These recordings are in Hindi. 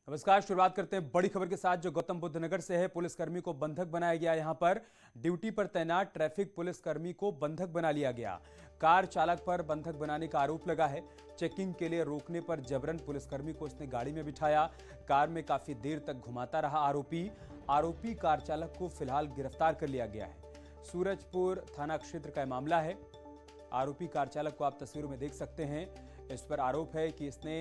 नमस्कार। शुरुआत करते हैं बड़ी खबर के साथ जो गौतम बुद्ध नगर से है। पुलिसकर्मी को बंधक बनाया गया। यहां पर ड्यूटी पर तैनात ट्रैफिक पुलिसकर्मी को बंधक बना लिया गया। कार चालक पर बंधक बनाने का आरोप लगा है। चेकिंग के लिए रोकने पर जबरन पुलिसकर्मी को उसने गाड़ी में बिठाया। कार में काफी देर तक घुमाता रहा आरोपी कार चालक को फिलहाल गिरफ्तार कर लिया गया है। सूरजपुर थाना क्षेत्र का मामला है। आरोपी कार चालक को आप तस्वीरों में देख सकते हैं। इस पर आरोप है कि इसने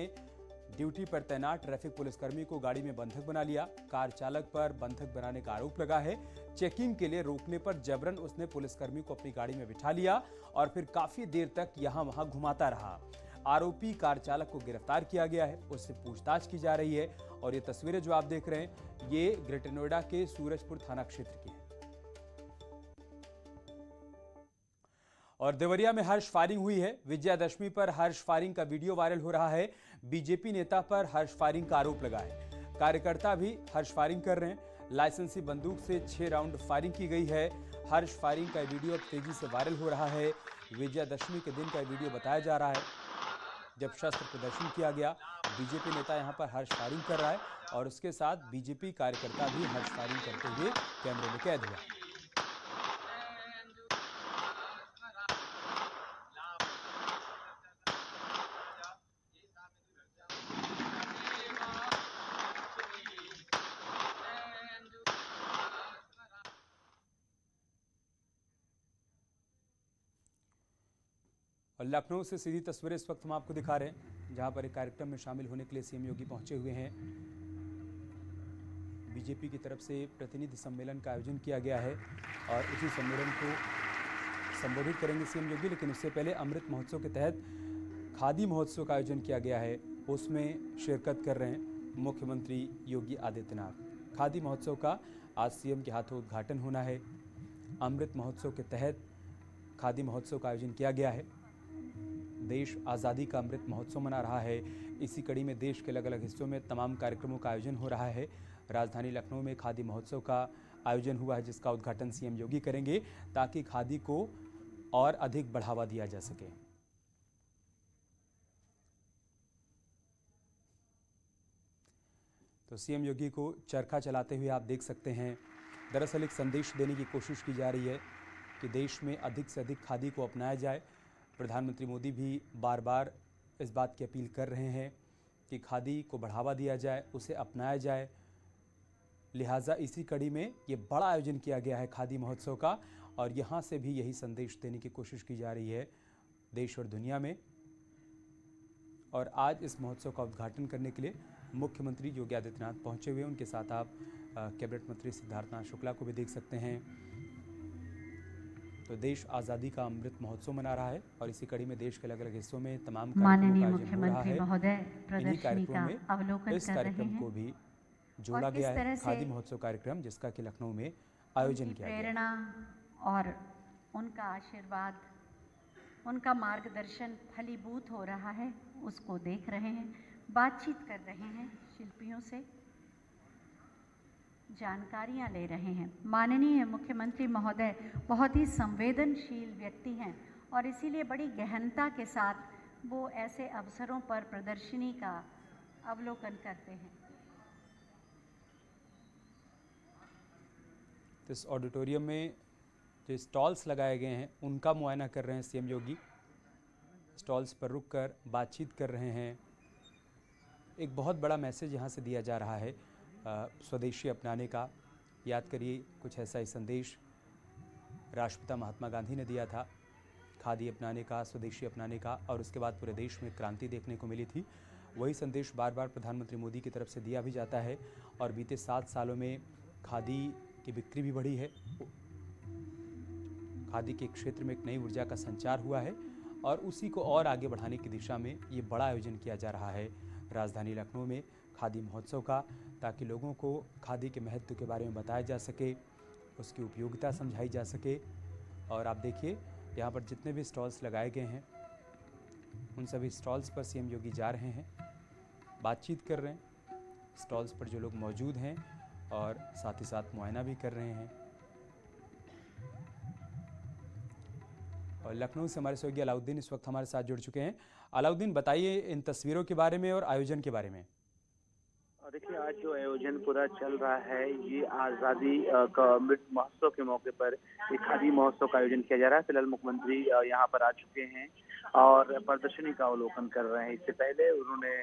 ड्यूटी पर तैनात ट्रैफिक पुलिसकर्मी को गाड़ी में बंधक बना लिया। कार चालक पर बंधक बनाने का आरोप लगा है। चेकिंग के लिए रोकने पर जबरन उसने पुलिसकर्मी को अपनी गाड़ी में बिठा लिया और फिर काफी देर तक यहां वहां घुमाता रहा। आरोपी कार चालक को गिरफ्तार किया गया है। उससे पूछताछ की जा रही है। और ये तस्वीरें जो आप देख रहे हैं ये ग्रेटर नोएडा के सूरजपुर थाना क्षेत्र की है। और देवरिया में हर्ष फायरिंग हुई है। विजयादशमी पर हर्ष फायरिंग का वीडियो वायरल हो रहा है। बीजेपी नेता पर हर्ष फायरिंग का आरोप लगा है। कार्यकर्ता भी हर्ष फायरिंग कर रहे हैं। लाइसेंसी बंदूक से 6 राउंड फायरिंग की गई है। हर्ष फायरिंग का वीडियो अब तेजी से वायरल हो रहा है। विजयादशमी के दिन का वीडियो बताया जा रहा है जब शस्त्र प्रदर्शन किया गया। बीजेपी नेता यहां पर हर्ष फायरिंग कर रहा है और उसके साथ बीजेपी कार्यकर्ता भी हर्ष फायरिंग करते हुए कैमरे में कैद हुआ। और लखनऊ से सीधी तस्वीरें इस वक्त हम आपको दिखा रहे हैं जहां पर एक कार्यक्रम में शामिल होने के लिए सीएम योगी पहुंचे हुए हैं। बीजेपी की तरफ से प्रतिनिधि सम्मेलन का आयोजन किया गया है और उसी सम्मेलन को संबोधित करेंगे सीएम योगी। लेकिन उससे पहले अमृत महोत्सव के तहत खादी महोत्सव का आयोजन किया गया है। उसमें शिरकत कर रहे हैं मुख्यमंत्री योगी आदित्यनाथ। खादी महोत्सव का आज सीएम के हाथों उद्घाटन होना है। अमृत महोत्सव के तहत खादी महोत्सव का आयोजन किया गया है। देश आज़ादी का अमृत महोत्सव मना रहा है। इसी कड़ी में देश के अलग अलग हिस्सों में तमाम कार्यक्रमों का आयोजन हो रहा है। राजधानी लखनऊ में खादी महोत्सव का आयोजन हुआ है जिसका उद्घाटन सीएम योगी करेंगे ताकि खादी को और अधिक बढ़ावा दिया जा सके। तो सीएम योगी को चरखा चलाते हुए आप देख सकते हैं। दरअसल एक संदेश देने की कोशिश की जा रही है कि देश में अधिक से अधिक खादी को अपनाया जाए। प्रधानमंत्री मोदी भी बार बार इस बात की अपील कर रहे हैं कि खादी को बढ़ावा दिया जाए, उसे अपनाया जाए। लिहाजा इसी कड़ी में ये बड़ा आयोजन किया गया है खादी महोत्सव का और यहाँ से भी यही संदेश देने की कोशिश की जा रही है देश और दुनिया में। और आज इस महोत्सव का उद्घाटन करने के लिए मुख्यमंत्री योगी आदित्यनाथ पहुंचे हुए। उनके साथ आप कैबिनेट मंत्री सिद्धार्थनाथ शुक्ला को भी देख सकते हैं। तो देश आज़ादी का अमृत महोत्सव मना रहा है और इसी कड़ी में देश के अलग अलग हिस्सों में तमाम कार्यक्रमों का आयोजन हो रहा है। इन्हीं कार्यक्रमों में इस कार्यक्रम को भी जोड़ा गया है, खादी महोत्सव कार्यक्रम जिसका कि लखनऊ में आयोजन किया गया। प्रेरणा और उनका आशीर्वाद, उनका मार्गदर्शन फलीभूत हो रहा है, उसको देख रहे हैं। बातचीत कर रहे हैं शिल्पियों से, जानकारियां ले रहे हैं। माननीय मुख्यमंत्री महोदय बहुत ही संवेदनशील व्यक्ति हैं और इसीलिए बड़ी गहनता के साथ वो ऐसे अवसरों पर प्रदर्शनी का अवलोकन करते हैं। इस ऑडिटोरियम में जो स्टॉल्स लगाए गए हैं उनका मुआयना कर रहे हैं सीएम योगी। स्टॉल्स पर रुककर बातचीत कर रहे हैं। एक बहुत बड़ा मैसेज यहाँ से दिया जा रहा है स्वदेशी अपनाने का। याद करिए कुछ ऐसा ही संदेश राष्ट्रपिता महात्मा गांधी ने दिया था, खादी अपनाने का, स्वदेशी अपनाने का, और उसके बाद पूरे देश में क्रांति देखने को मिली थी। वही संदेश बार बार प्रधानमंत्री मोदी की तरफ से दिया भी जाता है और बीते 7 सालों में खादी की बिक्री भी बढ़ी है। खादी के क्षेत्र में एक नई ऊर्जा का संचार हुआ है और उसी को और आगे बढ़ाने की दिशा में ये बड़ा आयोजन किया जा रहा है राजधानी लखनऊ में खादी महोत्सव का, ताकि लोगों को खादी के महत्व के बारे में बताया जा सके, उसकी उपयोगिता समझाई जा सके। और आप देखिए यहाँ पर जितने भी स्टॉल्स लगाए गए हैं उन सभी स्टॉल्स पर सीएम योगी जा रहे हैं, बातचीत कर रहे हैं स्टॉल्स पर जो लोग मौजूद हैं और साथ ही साथ मुआयना भी कर रहे हैं। और लखनऊ से हमारे सहयोगी अलाउद्दीन इस वक्त हमारे साथ जुड़ चुके हैं। अलाउद्दीन, बताइए इन तस्वीरों के बारे में और आयोजन के बारे में। देखिए, आज जो आयोजन पूरा चल रहा है, ये आज़ादी का अमृत महोत्सव के मौके पर एक खादी महोत्सव का आयोजन किया जा रहा है। फिलहाल मुख्यमंत्री यहाँ पर आ चुके हैं और प्रदर्शनी का अवलोकन कर रहे हैं। इससे पहले उन्होंने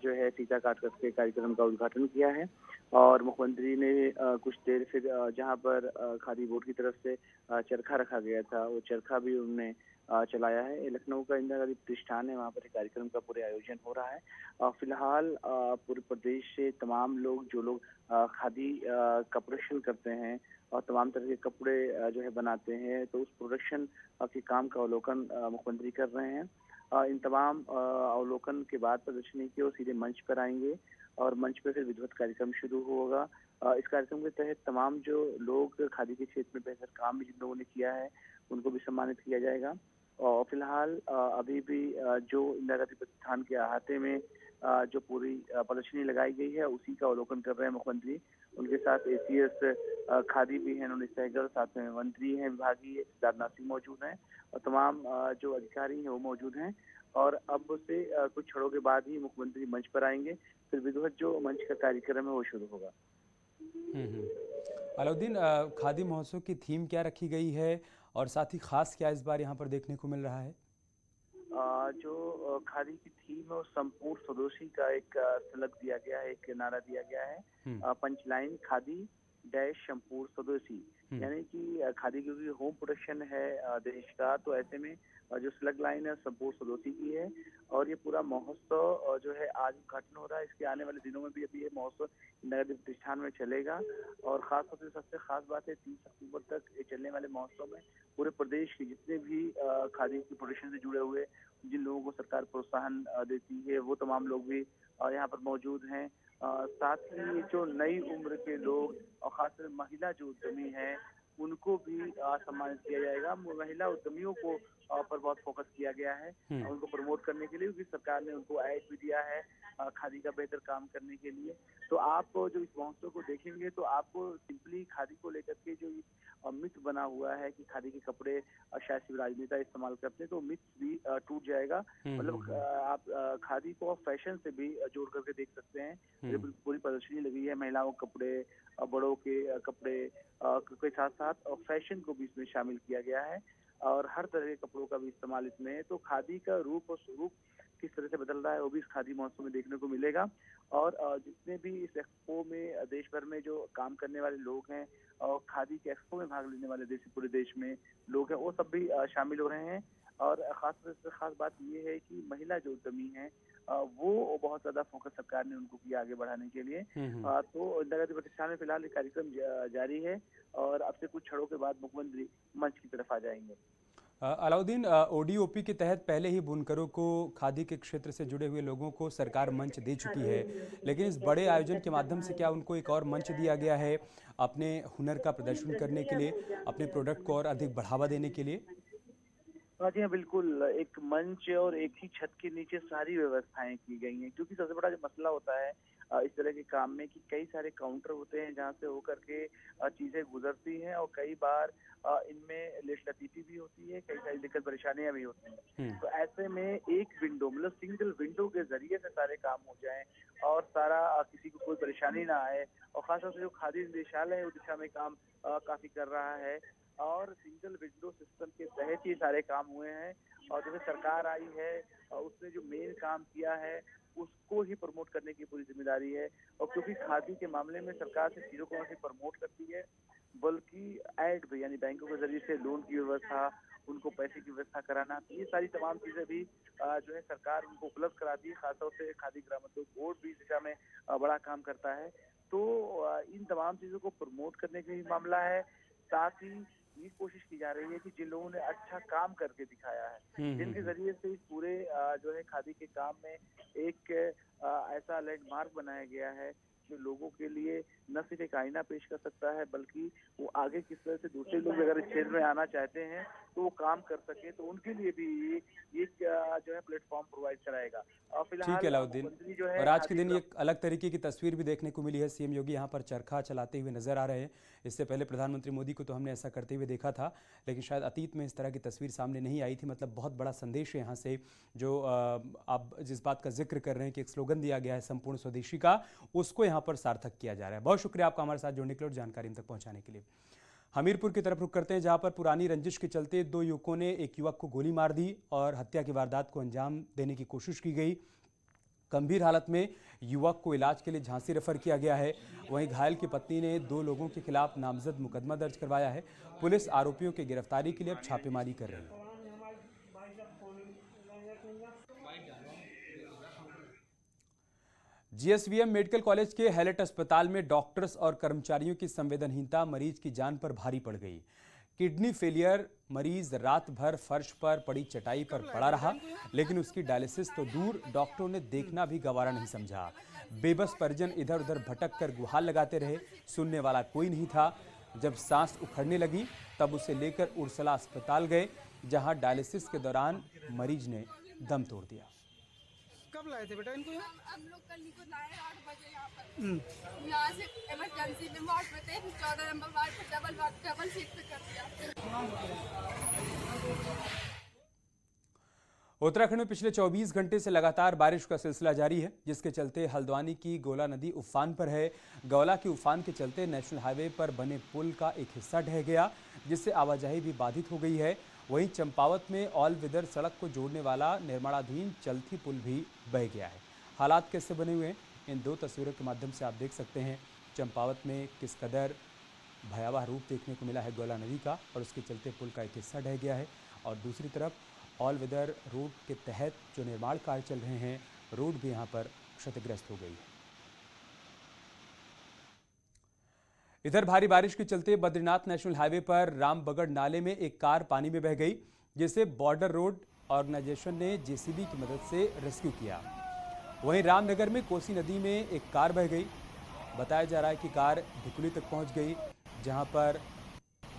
जो है फीता काट करके कार्यक्रम का उद्घाटन किया है और मुख्यमंत्री ने कुछ देर फिर जहाँ पर खादी बोर्ड की तरफ से चरखा रखा गया था, वो चरखा भी उन्होंने चलाया है। ये लखनऊ का इंदिरा गांधी प्रतिष्ठान है, वहाँ पर एक कार्यक्रम का पूरे आयोजन हो रहा है। फिलहाल पूरे प्रदेश से तमाम लोग जो लोग खादी का प्रोडक्शन करते हैं और तमाम तरह के कपड़े जो है बनाते हैं, तो उस प्रोडक्शन के काम का अवलोकन मुख्यमंत्री कर रहे हैं। इन तमाम अवलोकन के बाद प्रदर्शनी के वो सीधे मंच पर आएंगे और मंच पर फिर विधिवत कार्यक्रम शुरू होगा। इस कार्यक्रम के तहत तमाम जो लोग खादी के क्षेत्र में बेहतर काम भी जिन लोगों ने किया है, उनको भी सम्मानित किया जाएगा। और फिलहाल अभी भी जो इंदिरा गांधी प्रतिष्ठान के अहाते में जो पूरी प्रदर्शनी लगाई गई है, उसी का अवलोकन कर रहे हैं मुख्यमंत्री। उनके साथ एसीएस खादी भी हैं, नोनिस सहगल, साथ में मंत्री हैं विभागीय सिद्धार्थनाथ सिंह मौजूद हैं और तमाम जो अधिकारी हैं वो मौजूद हैं। और अब से कुछ क्षणों के बाद ही मुख्यमंत्री मंच पर आएंगे, फिर विधिवत जो मंच का कार्यक्रम है वो शुरू होगा। अलाउद्दीन, खादी महोत्सव की थीम क्या रखी गई है और साथ ही खास क्या इस बार यहाँ पर देखने को मिल रहा है? जो खादी की थीम है वो संपूर्ण स्वदेशी का एक स्लग दिया गया है, एक नारा दिया गया है। पंचलाइन खादी डैश संपूर्ण स्वदेशी, यानी कि खादी क्योंकि होम प्रोडक्शन है देश का, तो ऐसे में जो स्लग लाइन है संपूर्ण स्वदेशी की है। और ये पूरा महोत्सव जो है आज उद्घाटन हो रहा है, इसके आने वाले दिनों में भी अभी ये महोत्सव इंदिरा गांधी प्रतिष्ठान में चलेगा। और खासतौर से सबसे खास बात है 30 अक्टूबर तक ये चलने वाले महोत्सव में पूरे प्रदेश के जितने भी खादी की प्रोडक्शन से जुड़े हुए जिन लोगों को सरकार प्रोत्साहन देती है, वो तमाम लोग भी यहाँ पर मौजूद हैं। साथ ही जो नई उम्र के लोग और खासकर महिला जो उद्यमी हैं, उनको भी सम्मानित किया जाएगा। महिला उद्यमियों को पर बहुत फोकस किया गया है उनको प्रमोट करने के लिए, क्योंकि सरकार ने उनको ऐड भी दिया है खादी का बेहतर काम करने के लिए। तो आप जो इस महोत्सव को देखेंगे तो आपको सिंपली खादी को लेकर के जो मिथ बना हुआ है कि खादी के कपड़े शायद सिर्फ राजनेता इस्तेमाल करते हैं, तो मिथ भी टूट जाएगा। मतलब आप खादी को फैशन से भी जोड़ करके देख सकते हैं। पूरी प्रदर्शनी लगी है, महिलाओं के कपड़े, बड़ों के कपड़े के साथ साथ फैशन को भी इसमें शामिल किया गया है और हर तरह के कपड़ों का भी इस्तेमाल इसमें है। तो खादी का रूप और स्वरूप किस तरह से बदल रहा है वो भी इस खादी महोत्सव में देखने को मिलेगा। और जितने भी इस एक्सपो में देश भर में जो काम करने वाले लोग हैं और खादी के एक्सपो में भाग लेने वाले पूरे देश में लोग हैं, वो सब भी शामिल हो रहे हैं। और खास बात ये है कि महिला जो उद्यमी हैं वो बहुत ज्यादा फोकस सरकार ने उनको किया आगे बढ़ाने के लिए। तो इंदिरा गांधी प्रतिष्ठान में फिलहाल ये कार्यक्रम जारी है और अब से कुछ क्षणों के बाद मुख्यमंत्री मंच की तरफ आ जाएंगे। अलाउद्दीन, ओडीओपी के तहत पहले ही बुनकरों को, खादी के क्षेत्र से जुड़े हुए लोगों को सरकार मंच दे चुकी है, लेकिन इस बड़े आयोजन के माध्यम से क्या उनको एक और मंच दिया गया है अपने हुनर का प्रदर्शन करने के लिए, अपने प्रोडक्ट को और अधिक बढ़ावा देने के लिए? जी हाँ, बिल्कुल। एक मंच और एक ही छत के नीचे सारी व्यवस्थाएं की गई हैं, क्योंकि सबसे बड़ा जो मसला होता है इस तरह के काम में कि कई सारे काउंटर होते हैं जहाँ से होकर के चीजें गुजरती हैं और कई बार इनमें लेटलतीफी भी होती है, कई सारी दिक्कत परेशानियां भी होती हैं। तो ऐसे में एक विंडो, मतलब सिंगल विंडो के जरिए से सारे काम हो जाएं और सारा किसी को कोई परेशानी ना आए। और खासतौर से जो खादी निदेशालय है उस दिशा में काम काफी कर रहा है और सिंगल विंडो सिस्टम के तहत ही सारे काम हुए हैं। और जैसे सरकार आई है उसने जो मेन काम किया है उसको ही प्रमोट करने की पूरी जिम्मेदारी है। और क्योंकि खादी के मामले में सरकार से चीजों को सिर्फ प्रमोट करती है, बल्कि ऐड भी, यानी बैंकों के जरिए से लोन की व्यवस्था, उनको पैसे की व्यवस्था कराना, ये सारी तमाम चीजें भी जो है सरकार उनको उपलब्ध कराती है। खासतौर से खादी ग्रामोद्योग बोर्ड भी इस दिशा में बड़ा काम करता है। तो इन तमाम चीजों को प्रमोट करने का ही मामला है। साथ ही ये कोशिश की जा रही है कि जिन लोगों ने अच्छा काम करके दिखाया है, जिनके जरिए से इस पूरे जो है खादी के काम में एक ऐसा लैंडमार्क बनाया गया है जो लोगों के लिए न सिर्फ एक आईना पेश कर सकता है, बल्कि वो आगे किस तरह से दूसरे लोग अगर इस क्षेत्र में आना चाहते हैं तो वो काम कर सके, तो उनके लिए भी एक जो है प्लेटफॉर्म प्रोवाइड कराएगा। और ठीक फिलहाल है अलाउद्दीन। मुख्यमंत्री जो है और आज के खादी दिन एक अलग तरीके की तस्वीर भी देखने को मिली है। सीएम योगी यहाँ पर चरखा चलाते हुए नजर आ रहे हैं। इससे पहले प्रधानमंत्री मोदी को तो हमने ऐसा करते हुए देखा था, लेकिन शायद अतीत में इस तरह की तस्वीर सामने नहीं आई थी। मतलब बहुत बड़ा संदेश है यहाँ से, जो आप जिस बात का जिक्र कर रहे हैं कि एक स्लोगन दिया गया है संपूर्ण स्वदेशी का, उसको यहाँ पर सार्थक किया जा रहा है। बहुत शुक्रिया आपका हमारे साथ जुड़ने के लिए और जानकारी हम तक पहुँचाने के लिए। हमीरपुर की तरफ रुख करते हैं, जहां पर पुरानी रंजिश के चलते दो युवकों ने एक युवक को गोली मार दी और हत्या की वारदात को अंजाम देने की कोशिश की गई। गंभीर हालत में युवक को इलाज के लिए झांसी रेफर किया गया है। वहीं घायल की पत्नी ने 2 लोगों के खिलाफ नामजद मुकदमा दर्ज करवाया है। पुलिस आरोपियों की गिरफ्तारी के लिए अब छापेमारी कर रही है। जीएसवीएम मेडिकल कॉलेज के हैलेट अस्पताल में डॉक्टर्स और कर्मचारियों की संवेदनहीनता मरीज की जान पर भारी पड़ गई। किडनी फेलियर मरीज रात भर फर्श पर पड़ी चटाई पर पड़ा रहा, लेकिन उसकी डायलिसिस तो दूर, डॉक्टरों ने देखना भी गवारा नहीं समझा। बेबस परिजन इधर उधर भटक कर गुहार लगाते रहे, सुनने वाला कोई नहीं था। जब सांस उखड़ने लगी तब उसे लेकर उर्सला अस्पताल गए, जहां डायलिसिस के दौरान मरीज ने दम तोड़ दिया। कब लाए थे बेटा इनको यहाँ? हम लोग कल को लाए 8 बजे यहाँ पर। यहाँ से इमरजेंसी में वार्ड में थे, 14 नंबर वार्ड पर डबल सीट पे कर दिया। उत्तराखंड में पिछले 24 घंटे से लगातार बारिश का सिलसिला जारी है, जिसके चलते हल्द्वानी की गोला नदी उफान पर है। गौला की उफान के चलते नेशनल हाईवे पर बने पुल का एक हिस्सा ढह गया, जिससे आवाजाही भी बाधित हो गई है। वहीं चंपावत में ऑल वेदर सड़क को जोड़ने वाला निर्माणाधीन चलथी पुल भी बह गया है। हालात कैसे बने हुए हैं, इन 2 तस्वीरों के माध्यम से आप देख सकते हैं। चंपावत में किस कदर भयावह रूप देखने को मिला है गोला नदी का, और उसके चलते पुल का एक हिस्सा ढह गया है। और दूसरी तरफ ऑल वेदर रोड के तहत जो निर्माण कार्य चल रहे हैं, रोड भी यहाँ पर क्षतिग्रस्त हो गई है। इधर भारी बारिश के चलते बद्रीनाथ नेशनल हाईवे पर रामबगड़ नाले में एक कार पानी में बह गई, जिसे बॉर्डर रोड ऑर्गेनाइजेशन ने जेसीबी की मदद से रेस्क्यू किया। वहीं रामनगर में कोसी नदी में एक कार बह गई। बताया जा रहा है कि कार ढिकुली तक पहुंच गई, जहां पर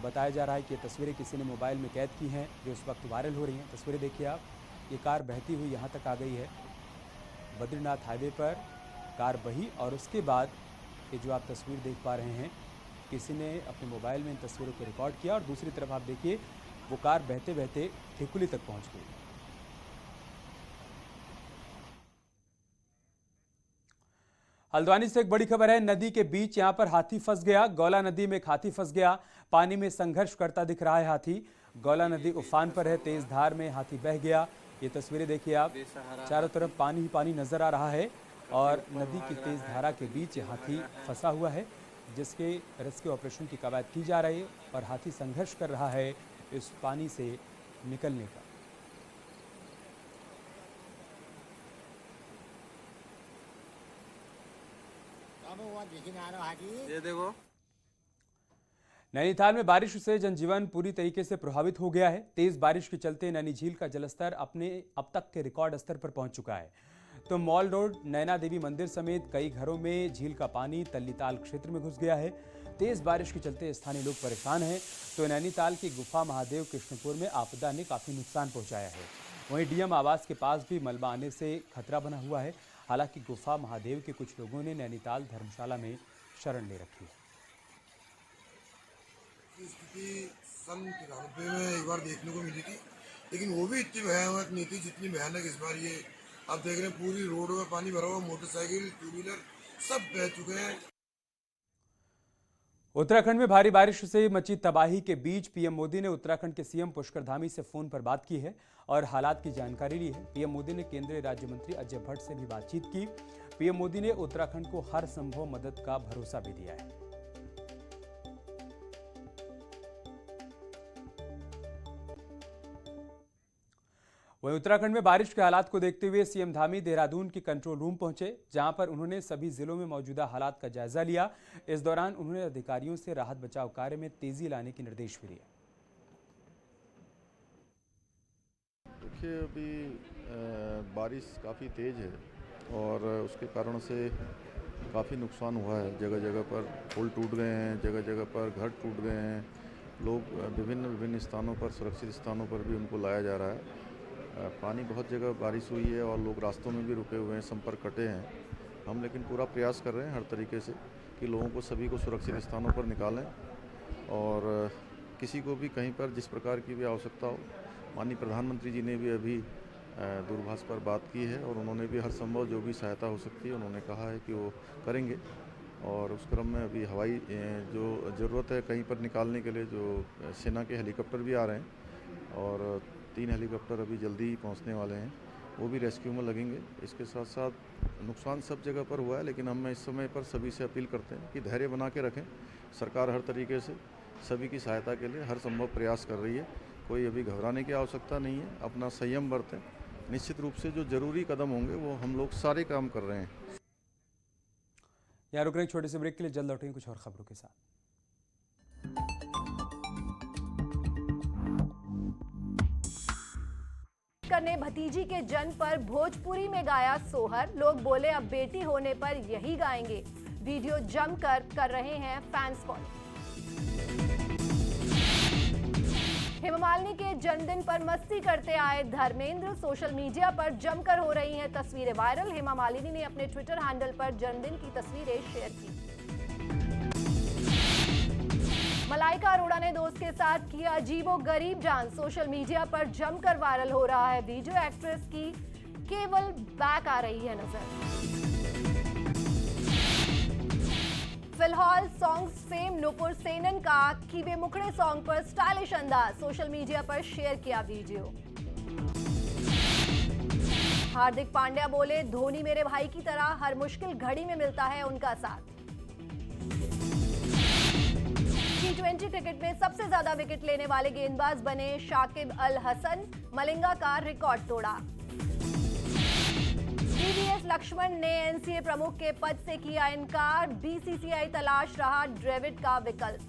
बताया जा रहा है कि ये तस्वीरें किसी ने मोबाइल में कैद की हैं, जो इस वक्त वायरल हो रही हैं। तस्वीरें देखिए आप, ये कार बहती हुई यहाँ तक आ गई है। बद्रीनाथ हाईवे पर कार बही और उसके बाद ये जो आप तस्वीर देख पा रहे हैं, किसी ने अपने मोबाइल में इन तस्वीरों को रिकॉर्ड किया और दूसरी तरफ आप देखिए वो कार बहते बहते ठिकुली तक पहुंच गई। हल्द्वानी से एक बड़ी खबर है, नदी के बीच यहां पर हाथी फंस गया। गौला नदी में एक हाथी फंस गया, पानी में संघर्ष करता दिख रहा है हाथी। गौला नदी उफान पर है, तेज धार में हाथी बह गया। ये तस्वीरें देखिए आप, चारों तरफ पानी ही पानी नजर आ रहा है और नदी की तेज धारा के बीच हाथी फंसा हुआ है, जिसके रेस्क्यू ऑपरेशन की कवायद की जा रही है और हाथी संघर्ष कर रहा है इस पानी से निकलने का। ये देखो, नैनीताल में बारिश से जनजीवन पूरी तरीके से प्रभावित हो गया है। तेज बारिश के चलते नैनी झील का जलस्तर अपने अब तक के रिकॉर्ड स्तर पर पहुंच चुका है। तो मॉल रोड, नैना देवी मंदिर समेत कई घरों में झील का पानी तल्लीताल क्षेत्र में घुस गया है। तेज बारिश के चलते स्थानीय लोग परेशान हैं। तो नैनीताल की गुफा महादेव कृष्णपुर में आपदा ने काफी नुकसान पहुंचाया है। वहीं डीएम आवास के पास भी मलबा आने से खतरा बना हुआ है। हालांकि गुफा महादेव के कुछ लोगों ने नैनीताल धर्मशाला में शरण ले रखी है। स्थिति सन 93 में एक बार देखने को मिली थी, लेकिन वो भी इतनी भयानक नहीं थी जितनी भयानक इस बार ये आप देख रहे हैं। पूरी रोड में पानी भरा हुआ, मोटरसाइकिल, टू व्हीलर सब बह चुके हैं। उत्तराखंड में भारी बारिश से मची तबाही के बीच पीएम मोदी ने उत्तराखंड के सीएम पुष्कर धामी से फोन पर बात की है और हालात की जानकारी ली है। पीएम मोदी ने केंद्रीय राज्य मंत्री अजय भट्ट से भी बातचीत की। पीएम मोदी ने उत्तराखंड को हर संभव मदद का भरोसा भी दिया है। वहीं उत्तराखंड में बारिश के हालात को देखते हुए सीएम धामी देहरादून के कंट्रोल रूम पहुंचे, जहां पर उन्होंने सभी जिलों में मौजूदा हालात का जायजा लिया। इस दौरान उन्होंने अधिकारियों से राहत बचाव कार्य में तेजी लाने के निर्देश भी दिए। देखिए, अभी बारिश काफ़ी तेज़ है और उसके कारण से काफ़ी नुकसान हुआ है। जगह जगह पर पुल टूट गए हैं, जगह जगह पर घर टूट गए हैं लोग विभिन्न विभिन्न स्थानों पर, सुरक्षित स्थानों पर भी उनको लाया जा रहा है। पानी बहुत जगह बारिश हुई है और लोग रास्तों में भी रुके हुए हैं, संपर्क कटे हैं। हम लेकिन पूरा प्रयास कर रहे हैं हर तरीके से कि लोगों को, सभी को सुरक्षित स्थानों पर निकालें और किसी को भी कहीं पर जिस प्रकार की भी आवश्यकता हो। माननीय प्रधानमंत्री जी ने भी अभी दूरभाष पर बात की है और उन्होंने भी हर संभव जो भी सहायता हो सकती है उन्होंने कहा है कि वो करेंगे। और उस क्रम में अभी हवाई जो ज़रूरत है कहीं पर निकालने के लिए, जो सेना के हेलीकॉप्टर भी आ रहे हैं और 3 हेलीकॉप्टर अभी जल्दी ही पहुंचने वाले हैं, वो भी रेस्क्यू में लगेंगे। इसके साथ साथ नुकसान सब जगह पर हुआ है, लेकिन हम इस समय पर सभी से अपील करते हैं कि धैर्य बना के रखें। सरकार हर तरीके से सभी की सहायता के लिए हर संभव प्रयास कर रही है। कोई अभी घबराने की आवश्यकता नहीं है, अपना संयम बरतें। निश्चित रूप से जो जरूरी कदम होंगे वो हम लोग सारे काम कर रहे हैं। यहाँ रुक रहे हैं छोटे से ब्रेक के लिए, जल्द लौटेंगे कुछ और खबरों के साथ। ने भतीजी के जन्म पर भोजपुरी में गाया सोहर। लोग बोले अब बेटी होने पर यही गाएंगे। वीडियो जमकर कर रहे हैं फैंस फॉलो। हेमा मालिनी के जन्मदिन पर मस्ती करते आए धर्मेंद्र। सोशल मीडिया पर जमकर हो रही हैं तस्वीरें वायरल। हेमा मालिनी ने अपने ट्विटर हैंडल पर जन्मदिन की तस्वीरें शेयर की। मलाइका अरोड़ा ने दोस्त के साथ किया अजीबोगरीब डांस। सोशल मीडिया पर जमकर वायरल हो रहा है वीडियो। एक्ट्रेस की केवल बैक आ रही है नजर। फिलहाल सॉन्ग्स फेम नुपुर सेनन का कीवे मुखड़े सॉन्ग पर स्टाइलिश अंदाज। सोशल मीडिया पर शेयर किया वीडियो। हार्दिक पांड्या बोले, धोनी मेरे भाई की तरह, हर मुश्किल घड़ी में मिलता है उनका साथ। T20 क्रिकेट में सबसे ज्यादा विकेट लेने वाले गेंदबाज बने शाकिब अल हसन। मलिंगा का रिकॉर्ड तोड़ा। वीवीएस लक्ष्मण ने एनसीए प्रमुख के पद से किया इनकार। बीसीसीआई तलाश रहा ड्रेविड का विकल्प।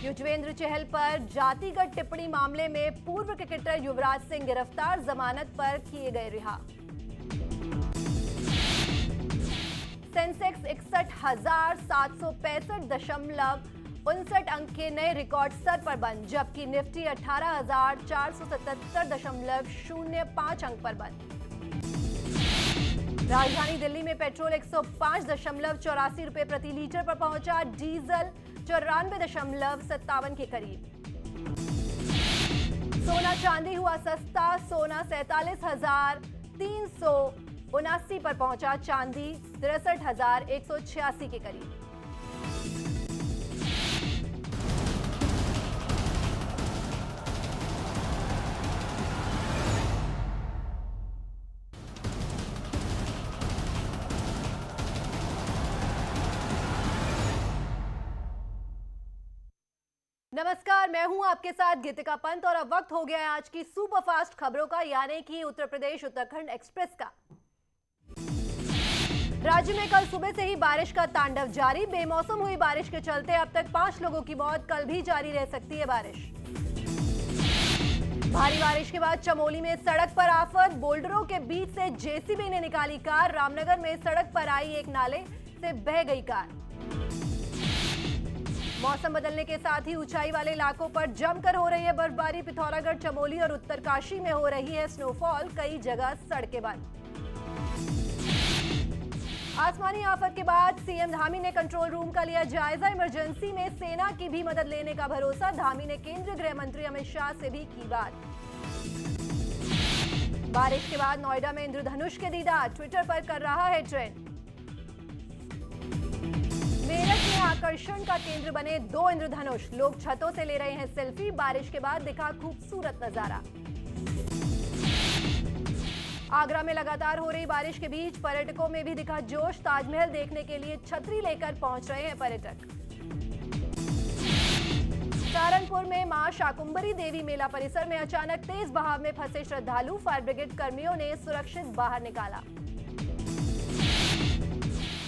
युजवेंद्र चहल पर जातिगत टिप्पणी मामले में पूर्व क्रिकेटर युवराज सिंह गिरफ्तार। जमानत पर किए गए रिहा। सेंसेक्स 61,765.59 अंक के नए रिकॉर्ड स्तर पर बंद, जबकि निफ्टी 18,477.05 अंक पर बंद। राजधानी दिल्ली में पेट्रोल 105.84 रुपए प्रति लीटर पर पहुंचा। डीजल 94.57 के करीब। सोना चांदी हुआ सस्ता। सोना 47,379 पर पहुंचा। चांदी 63,186 के करीब। नमस्कार, मैं हूं आपके साथ गीतिका पंत और अब वक्त हो गया है आज की सुपरफास्ट खबरों का, यानी कि उत्तर प्रदेश उत्तराखंड एक्सप्रेस का। राज्य में कल सुबह से ही बारिश का तांडव जारी। बेमौसम हुई बारिश के चलते अब तक 5 लोगों की मौत। कल भी जारी रह सकती है बारिश। भारी बारिश के बाद चमोली में सड़क पर आफत। बोल्डरों के बीच से जेसीबी ने निकाली कार। रामनगर में सड़क पर आई एक नाले से बह गई कार। मौसम बदलने के साथ ही ऊंचाई वाले इलाकों पर जमकर हो रही है बर्फबारी। पिथौरागढ़, चमोली और उत्तरकाशी में हो रही है स्नोफॉल। कई जगह सड़कें बंद। आसमानी आफत के बाद सीएम धामी ने कंट्रोल रूम का लिया जायजा। इमरजेंसी में सेना की भी मदद लेने का भरोसा। धामी ने केंद्रीय गृह मंत्री अमित शाह से भी की बात। बारिश के बाद नोएडा में इंद्रधनुष के दीदार। ट्विटर पर कर रहा है ट्रेंड। मेरठ में आकर्षण का केंद्र बने 2 इंद्रधनुष। लोग छतों से ले रहे हैं सेल्फी। बारिश के बाद दिखा खूबसूरत नजारा। आगरा में लगातार हो रही बारिश के बीच पर्यटकों में भी दिखा जोश। ताजमहल देखने के लिए छतरी लेकर पहुंच रहे हैं पर्यटक। सहारनपुर में मां शाकुंभरी देवी मेला परिसर में अचानक तेज बहाव में फंसे श्रद्धालु। फायर ब्रिगेड कर्मियों ने सुरक्षित बाहर निकाला।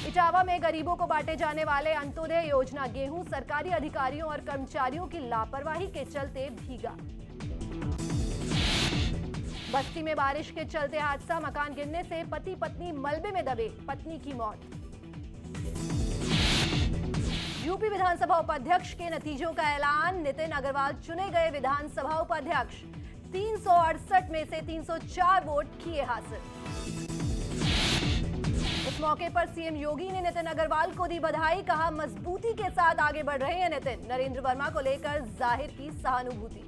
इटावा में गरीबों को बांटे जाने वाले अंत्योदय योजना गेहूं सरकारी अधिकारियों और कर्मचारियों की लापरवाही के चलते भीगा। बस्ती में बारिश के चलते हादसा। मकान गिरने से पति पत्नी मलबे में दबे। पत्नी की मौत। यूपी विधानसभा उपाध्यक्ष के नतीजों का ऐलान। नितिन अग्रवाल चुने गए विधानसभा उपाध्यक्ष। 368 में से 304 वोट किए हासिल। इस मौके पर सीएम योगी ने नितिन अग्रवाल को दी बधाई। कहा, मजबूती के साथ आगे बढ़ रहे हैं नितिन। नरेंद्र वर्मा को लेकर जाहिर की सहानुभूति।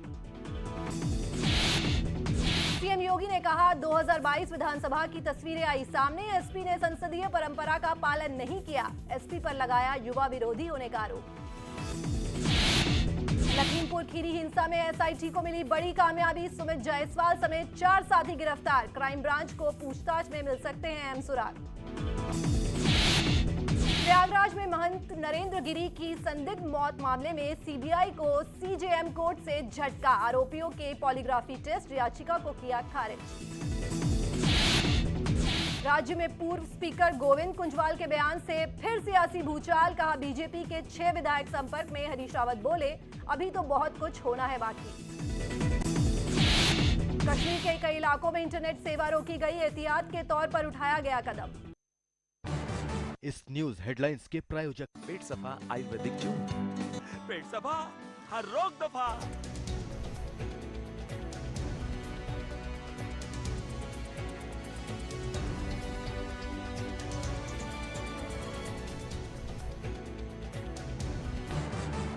सीएम योगी ने कहा, 2022 विधानसभा की तस्वीरें आई सामने। एसपी ने संसदीय परंपरा का पालन नहीं किया। एसपी पर लगाया युवा विरोधी होने का आरोप। लखीमपुर खीरी हिंसा में एसआईटी को मिली बड़ी कामयाबी। सुमित जायसवाल समेत 4 साथी गिरफ्तार। क्राइम ब्रांच को पूछताछ में मिल सकते हैं अहम सुराग। प्रयागराज में महंत नरेंद्र गिरी की संदिग्ध मौत मामले में सीबीआई को सीजेएम कोर्ट से झटका। आरोपियों के पॉलीग्राफी टेस्ट याचिका को किया खारिज। राज्य में पूर्व स्पीकर गोविंद कुंजवाल के बयान से फिर सियासी भूचाल। कहा, बीजेपी के 6 विधायक संपर्क में। हरीश रावत बोले, अभी तो बहुत कुछ होना है बाकी। कश्मीर के कई इलाकों में इंटरनेट सेवा रोकी गई। एहतियात के तौर पर उठाया गया कदम। इस न्यूज हेडलाइंस के प्रायोजक पेट सफा आयुर्वेदिक जूस। पेट सफा, हर रोग दफा।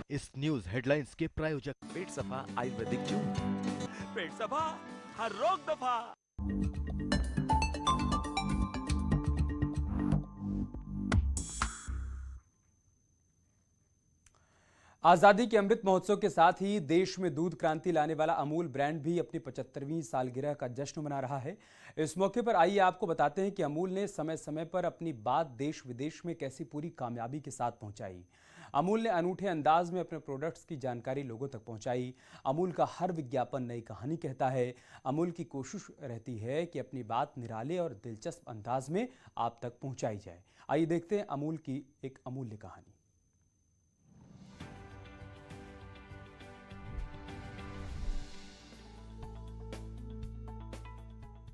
इस न्यूज हेडलाइंस के प्रायोजक पेट सफा आयुर्वेदिक जूस। पेट सफा, हर रोग दफा। आजादी के अमृत महोत्सव के साथ ही देश में दूध क्रांति लाने वाला अमूल ब्रांड भी अपनी 75वीं सालगिरह का जश्न मना रहा है। इस मौके पर आइए आपको बताते हैं कि अमूल ने समय समय पर अपनी बात देश विदेश में कैसी पूरी कामयाबी के साथ पहुंचाई। अमूल ने अनूठे अंदाज में अपने प्रोडक्ट्स की जानकारी लोगों तक पहुंचाई। अमूल का हर विज्ञापन नई कहानी कहता है। अमूल की कोशिश रहती है कि अपनी बात निराले और दिलचस्प अंदाज में आप तक पहुंचाई जाए। आइए देखते हैं अमूल की एक अमूल्य कहानी।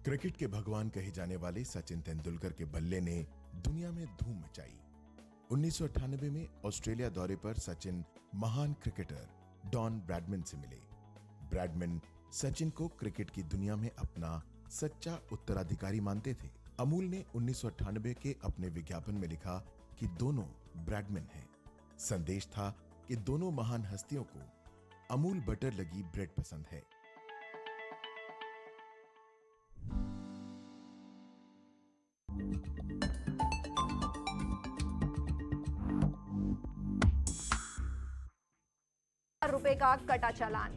क्रिकेट के भगवान कहे जाने वाले सचिन तेंदुलकर के बल्ले ने दुनिया में धूम मचाई। 1998 में ऑस्ट्रेलिया दौरे पर सचिन महान क्रिकेटर डॉन ब्रैडमैन से मिले। ब्रैडमैन सचिन को क्रिकेट की दुनिया में अपना सच्चा उत्तराधिकारी मानते थे। अमूल ने 1998 के अपने विज्ञापन में लिखा कि दोनों ब्रैडमैन हैं। संदेश था कि दोनों महान हस्तियों को अमूल बटर लगी ब्रेड पसंद है। रुपए का कटा चालान।